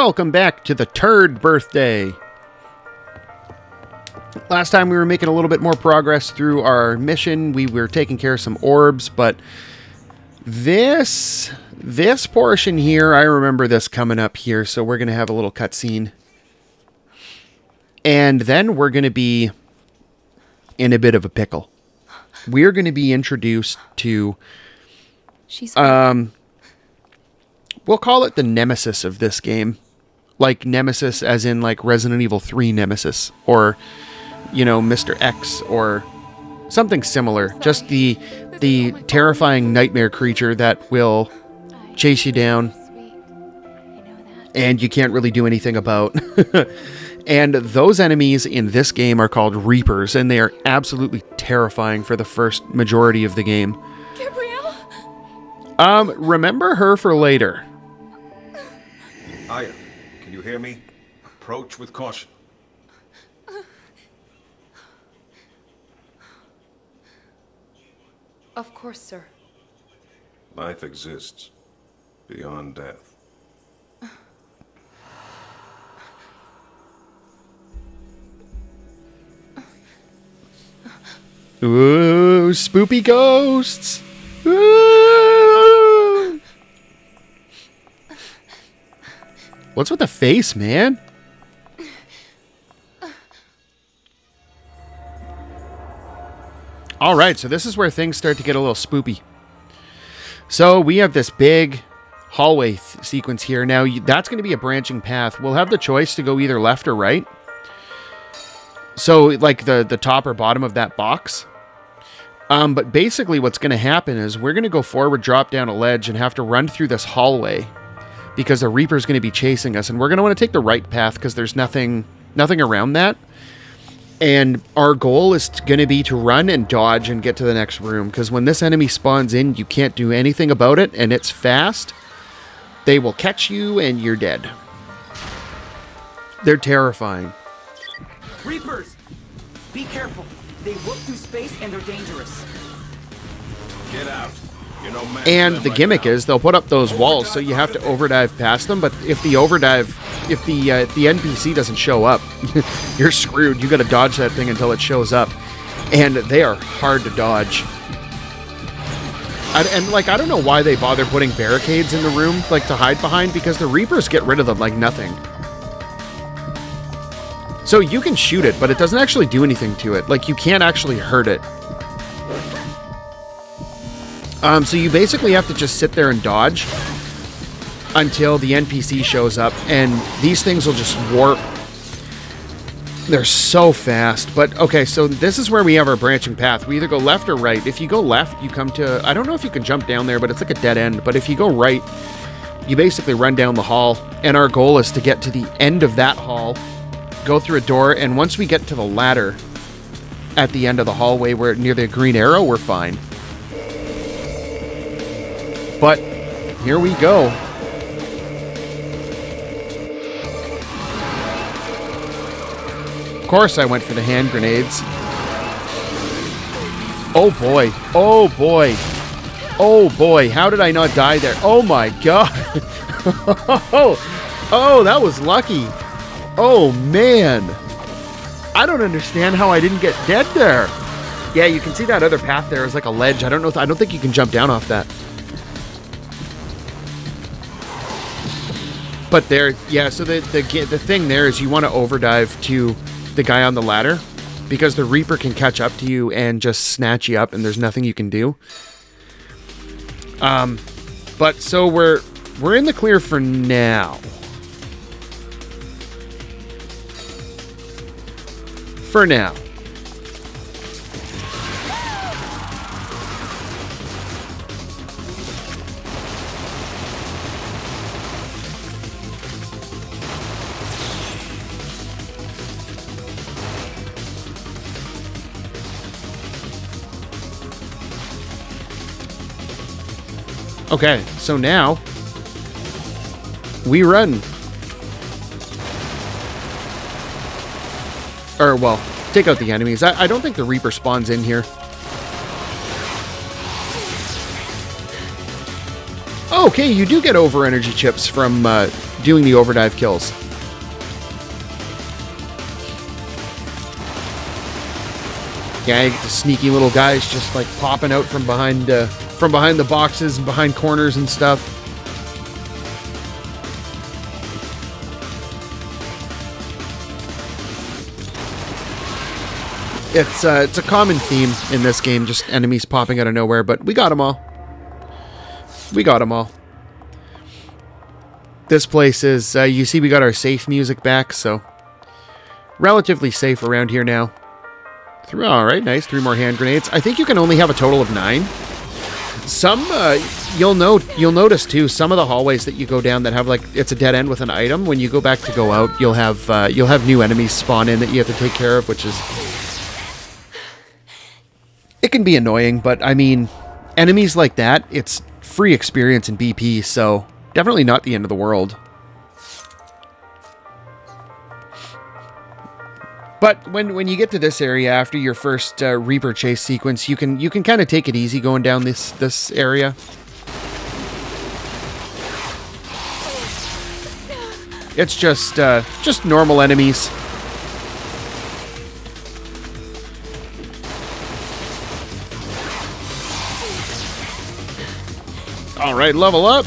welcome back to the third birthday. Last time we were making a little bit more progress through our mission. We were taking care of some orbs, but this portion here, I remember this coming up here, so we're going to have a little cutscene. And then we're going to be in a bit of a pickle. We're going to be introduced to, we'll call it the nemesis of this game. Like Nemesis as in like Resident Evil 3 Nemesis, or, you know, Mr. X, or something similar. Just the terrifying nightmare creature that will chase you down and you can't really do anything about. And those enemies in this game are called Reapers, and they are absolutely terrifying for the first majority of the game. Gabrielle? Remember her for later. Aya, can you hear me? Approach with caution. Of course, sir. Life exists beyond death. Ooh, spoopy ghosts! Ooh. What's with the face, man? Alright, so this is where things start to get a little spoopy. So we have this big hallway sequence here. Now, that's going to be a branching path. We'll have the choice to go either left or right. So, like the top or bottom of that box. But basically what's going to happen is we're going to go forward, drop down a ledge, and have to run through this hallway because the Reaper's going to be chasing us. And we're going to want to take the right path because there's nothing around that. And our goal is going to be to run and dodge and get to the next room. Because when this enemy spawns in, you can't do anything about it, and it's fast. They will catch you, and you're dead. They're terrifying. Reapers! Be careful. They warp through space and they're dangerous. Get out. You're no match And for the them gimmick right now. is they'll put up those walls, so you have to overdive past them. But if the NPC doesn't show up, you're screwed. You got to dodge that thing until it shows up, and they are hard to dodge. I don't know why they bother putting barricades in the room, like to hide behind, because the Reapers get rid of them like nothing. So you can shoot it, but it doesn't actually do anything to it. Like, you can't actually hurt it. So you basically have to just sit there and dodge until the NPC shows up, and these things will just warp. They're so fast. But, okay, so this is where we have our branching path. We either go left or right. If you go left, you come to... I don't know if you can jump down there, but it's like a dead end. But if you go right, you basically run down the hall, and our goal is to get to the end of that hall, go through a door, and once we get to the ladder at the end of the hallway where near the green arrow, we're fine. But here we go. Of course I went for the hand grenades. Oh boy. Oh boy. Oh boy. How did I not die there? Oh my god. Oh, that was lucky. Oh, man. I don't understand how I didn't get dead there. Yeah, you can see that other path there is like a ledge. I don't know. I don't think you can jump down off that. But there, yeah, so the thing there is you want to overdive to the guy on the ladder because the Reaper can catch up to you and just snatch you up and there's nothing you can do. But so we're in the clear for now. For now. Okay, so now we run. Or, well, take out the enemies. I don't think the Reaper spawns in here. Okay, you do get over energy chips from doing the overdive kills. Yeah, you get the sneaky little guys just like popping out from behind the boxes and behind corners and stuff. It's a common theme in this game, just enemies popping out of nowhere, but we got them all. We got them all. This place is, you see we got our safe music back, so relatively safe around here now. Alright, nice. 3 more hand grenades. I think you can only have a total of 9. Some, you'll notice too, some of the hallways that you go down that have like, it's a dead end with an item, when you go back to go out, you'll have new enemies spawn in that you have to take care of, which is... It can be annoying, but I mean, enemies like that, it's free experience in BP, so definitely not the end of the world. But when you get to this area after your first Reaper chase sequence, you can kind of take it easy going down this area. It's just normal enemies. All right, level up.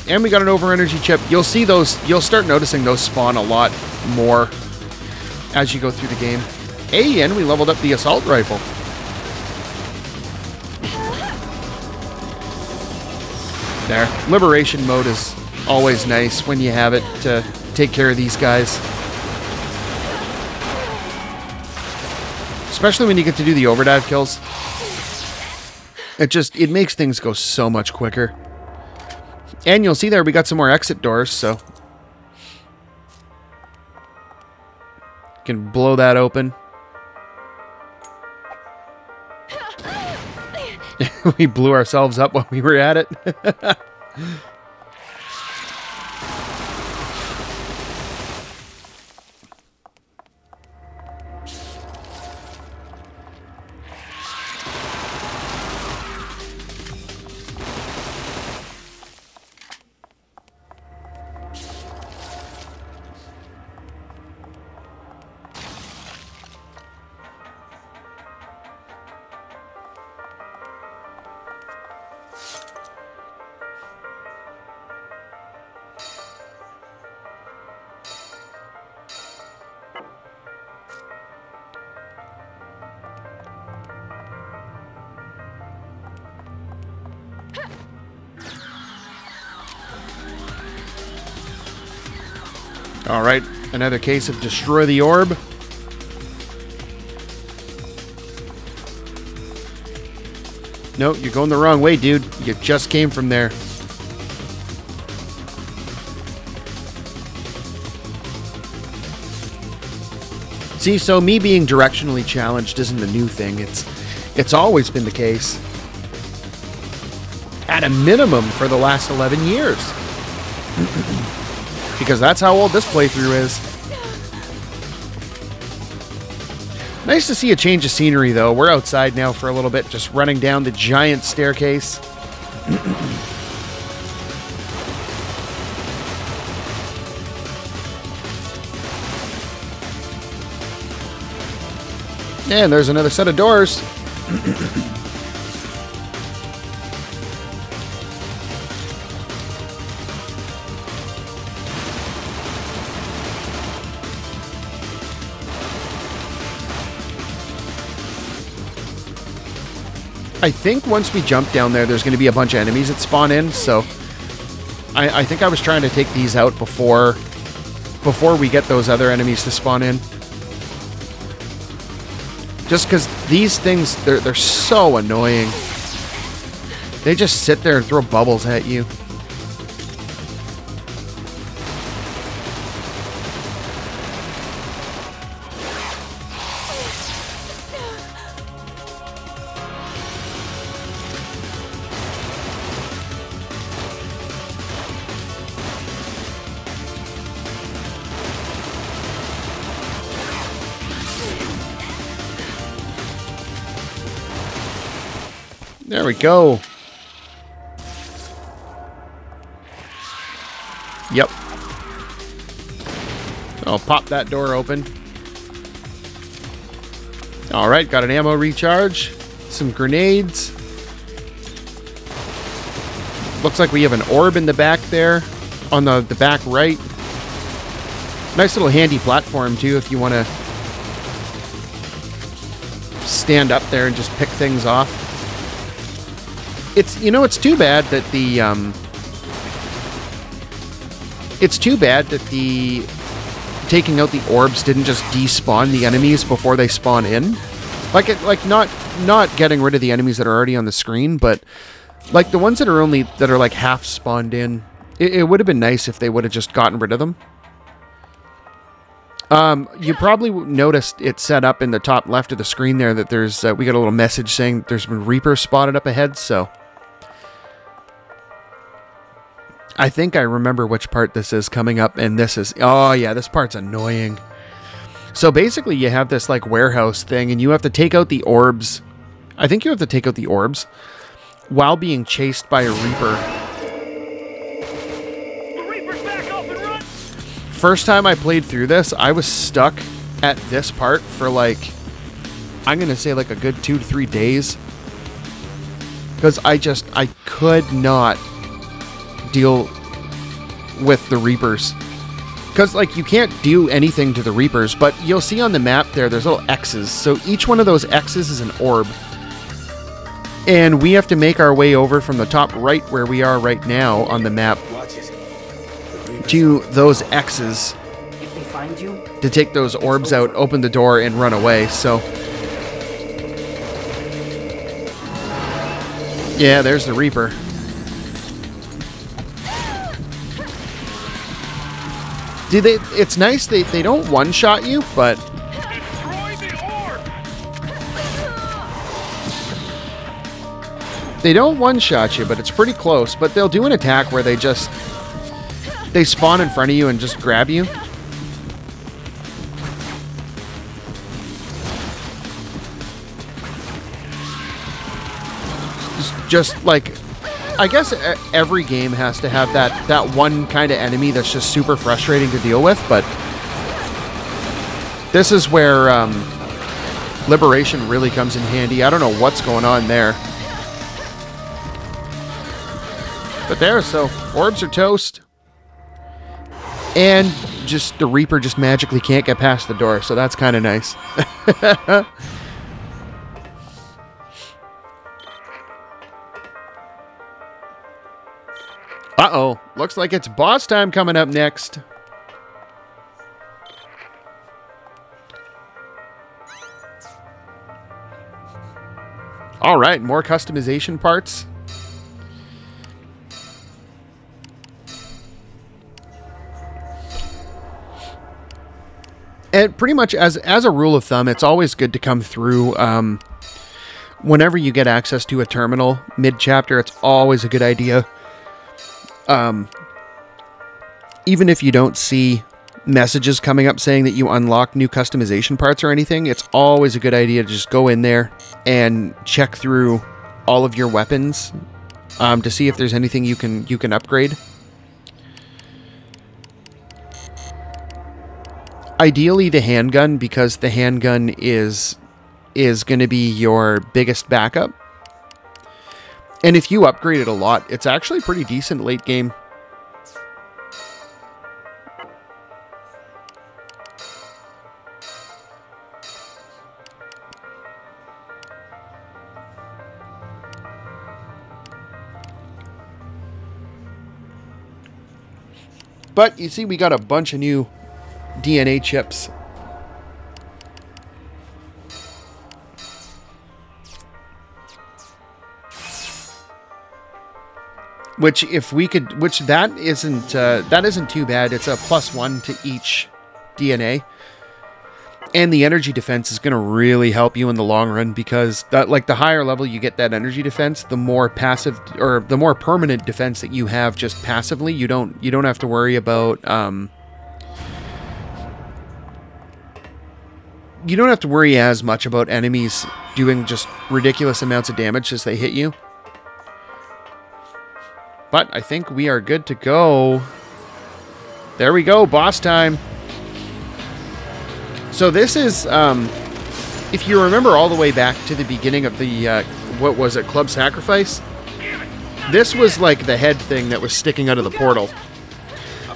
And we got an over energy chip. You'll see those, you'll start noticing those spawn a lot more as you go through the game. Hey, and we leveled up the assault rifle. There. Liberation mode is always nice when you have it to take care of these guys. Especially when you get to do the overdive kills. It makes things go so much quicker. And you'll see there we got some more exit doors, so can blow that open. We blew ourselves up while we were at it. Alright, another case of destroy the orb. No, you're going the wrong way, dude. You just came from there. See, so me being directionally challenged isn't a new thing. It's always been the case. At a minimum for the last 11 years. Because that's how old this playthrough is. Nice to see a change of scenery, though. We're outside now for a little bit, just running down the giant staircase. And there's another set of doors. I think once we jump down there, there's going to be a bunch of enemies that spawn in, so I think I was trying to take these out before we get those other enemies to spawn in. Just because these things, they're so annoying. They just sit there and throw bubbles at you. There we go. Yep. I'll pop that door open. All right, got an ammo recharge, some grenades. Looks like we have an orb in the back there, on the back right. Nice little handy platform too if you want to stand up there and just pick things off. It's, you know, it's too bad that the taking out the orbs didn't just despawn the enemies before they spawn in. Like not getting rid of the enemies that are already on the screen, but like the ones that are like half spawned in. It would have been nice if they would have just gotten rid of them. You probably noticed it set up in the top left of the screen there that there's we got a little message saying there's been Reapers spotted up ahead, so I think I remember which part this is coming up, and this is, oh yeah, this part's annoying. So basically you have this like warehouse thing, and you have to take out the orbs. I think you have to take out the orbs while being chased by a Reaper. First time I played through this, I was stuck at this part for like, I'm going to say like a good 2 to 3 days. Because I could not deal with the Reapers. Because like you can't do anything to the Reapers, but you'll see on the map there's little X's. So each one of those X's is an orb. And we have to make our way over from the top right where we are right now on the map to those X's If they find you, to take those orbs out, open the door, and run away. So yeah, there's the Reaper. It's nice they don't one-shot you, but they don't one-shot you, but it's pretty close. But they'll do an attack where they spawn in front of you and just grab you. Just like, I guess every game has to have that one kind of enemy that's just super frustrating to deal with, but this is where Liberation really comes in handy. I don't know what's going on there. But there, so orbs are toast. And just the Reaper just magically can't get past the door, so that's kind of nice. Uh-oh. Looks like it's boss time coming up next. All right, more customization parts. And pretty much as a rule of thumb, it's always good to come through whenever you get access to a terminal mid-chapter. It's always a good idea. Even if you don't see messages coming up saying that you unlock new customization parts or anything, it's always a good idea to just go in there and check through all of your weapons to see if there's anything you can upgrade. Ideally the handgun, because the handgun is going to be your biggest backup. And if you upgrade it a lot, it's actually pretty decent late game. But you see, we got a bunch of new DNA chips. Which that isn't too bad. It's a +1 to each DNA. And the energy defense is going to really help you in the long run, because that, like, the higher level you get that energy defense, the more passive or the more permanent defense that you have just passively. You don't have to worry about you don't have to worry as much about enemies doing just ridiculous amounts of damage as they hit you. But I think we are good to go. There we go, boss time. So this is, if you remember all the way back to the beginning of the, what was it, Club Sacrifice? This was like the head thing that was sticking out of the portal.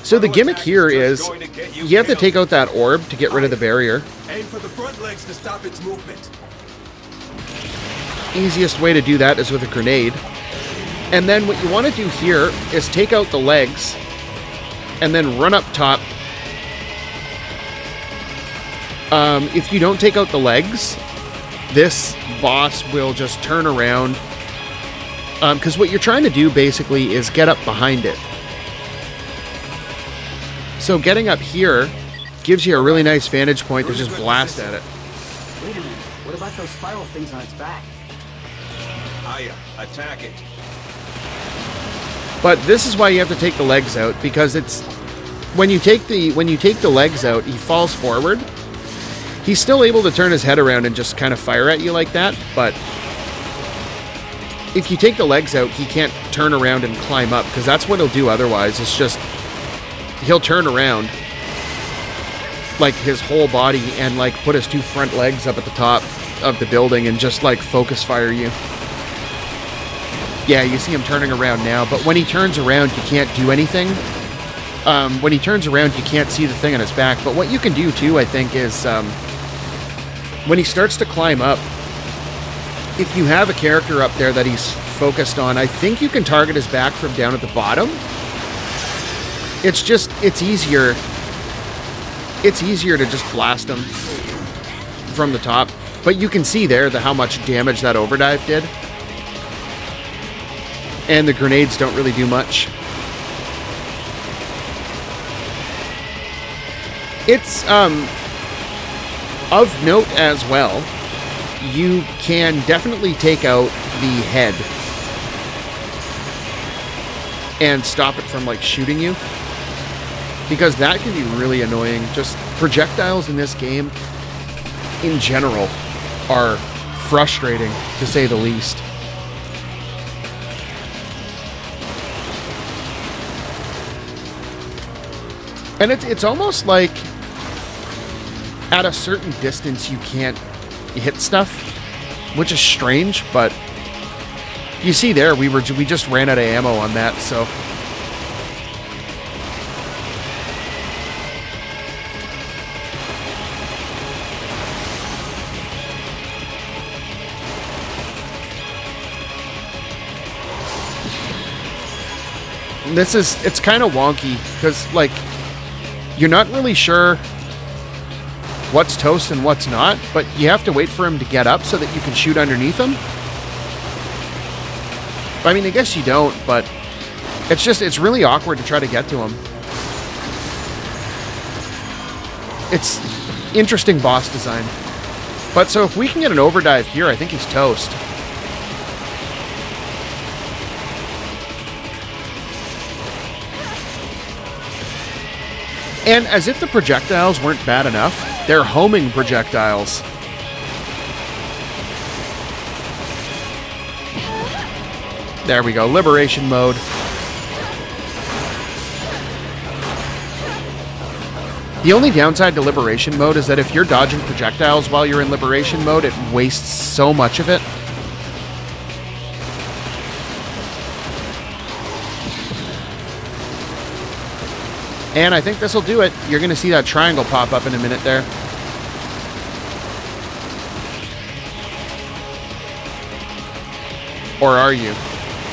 So the gimmick here is you have to take out that orb to get rid of the barrier. Aim for the front legs to stop its movement. Easiest way to do that is with a grenade. And then what you want to do here is take out the legs and then run up top. If you don't take out the legs, this boss will just turn around. Because what you're trying to do basically is get up behind it. So getting up here gives you a really nice vantage point to just blast at it. Wait a minute. What about those spiral things on its back? Aya, attack it. But this is why you have to take the legs out, because it's when you take the legs out, he falls forward. He's still able to turn his head around and just kind of fire at you like that, but if you take the legs out, he can't turn around and climb up, because that's what he'll do otherwise. It's just he'll turn around like his whole body and like put his two front legs up at the top of the building and just like focus fire you. Yeah, you see him turning around now, but when he turns around, you can't do anything. When he turns around, you can't see the thing on his back. But what you can do too, I think, is when he starts to climb up, if you have a character up there that he's focused on, I think you can target his back from down at the bottom. It's easier. It's easier to just blast him from the top. But you can see there how much damage that overdive did. And the grenades don't really do much. It's, of note as well, you can definitely take out the head and stop it from, like, shooting you. Because that can be really annoying. Just projectiles in this game, in general, are frustrating, to say the least. And it's almost like at a certain distance you can't hit stuff, which is strange, but you see there we just ran out of ammo on that, so it's kind of wonky because, like, you're not really sure what's toast and what's not, but you have to wait for him to get up so that you can shoot underneath him. I mean, I guess you don't, but it's really awkward to try to get to him. It's interesting boss design. But so if we can get an overdive here, I think he's toast. And as if the projectiles weren't bad enough, they're homing projectiles. There we go, liberation mode. The only downside to liberation mode is that if you're dodging projectiles while you're in liberation mode, it wastes so much of it. And I think this will do it. You're going to see that triangle pop up in a minute there. Or are you?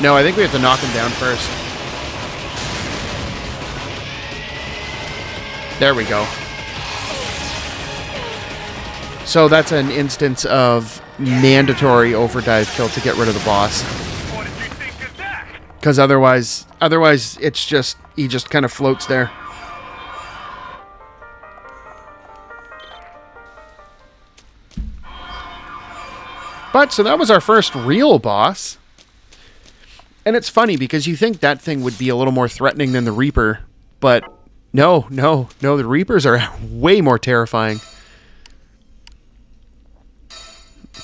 No, I think we have to knock him down first. There we go. So that's an instance of mandatory overdive kill to get rid of the boss. What did you think of that? Because otherwise it's just, he just kind of floats there. But, so that was our first real boss. And it's funny because you think that thing would be a little more threatening than the Reaper. But no, the Reapers are way more terrifying.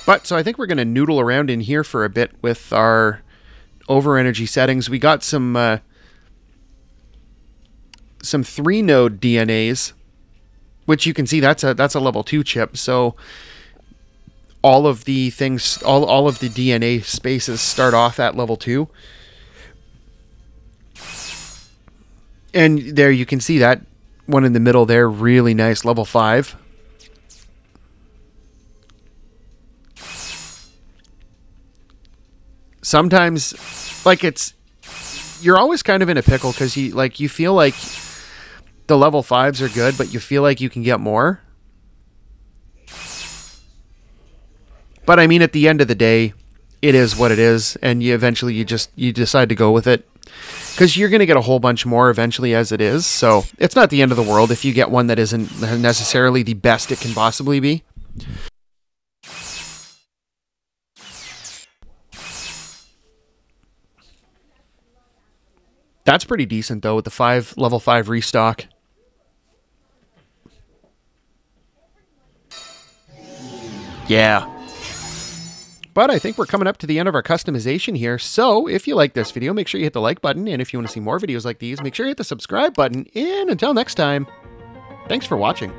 But, so I think we're going to noodle around in here for a bit with our over-energy settings. We got some 3-node DNAs. which you can see that's a level 2 chip. So all of the things, all of the DNA spaces start off at level 2. And there you can see that one in the middle there, really nice, level 5. Sometimes, like, you're always kind of in a pickle because you feel like the level 5s are good, but you feel like you can get more. But I mean, at the end of the day, it is what it is, and you decide to go with it because you're going to get a whole bunch more eventually as it is. So it's not the end of the world if you get one that isn't necessarily the best it can possibly be. That's pretty decent though with the level 5 restock. Yeah. But I think we're coming up to the end of our customization here. So if you like this video, make sure you hit the like button. And if you want to see more videos like these, make sure you hit the subscribe button. And until next time, thanks for watching.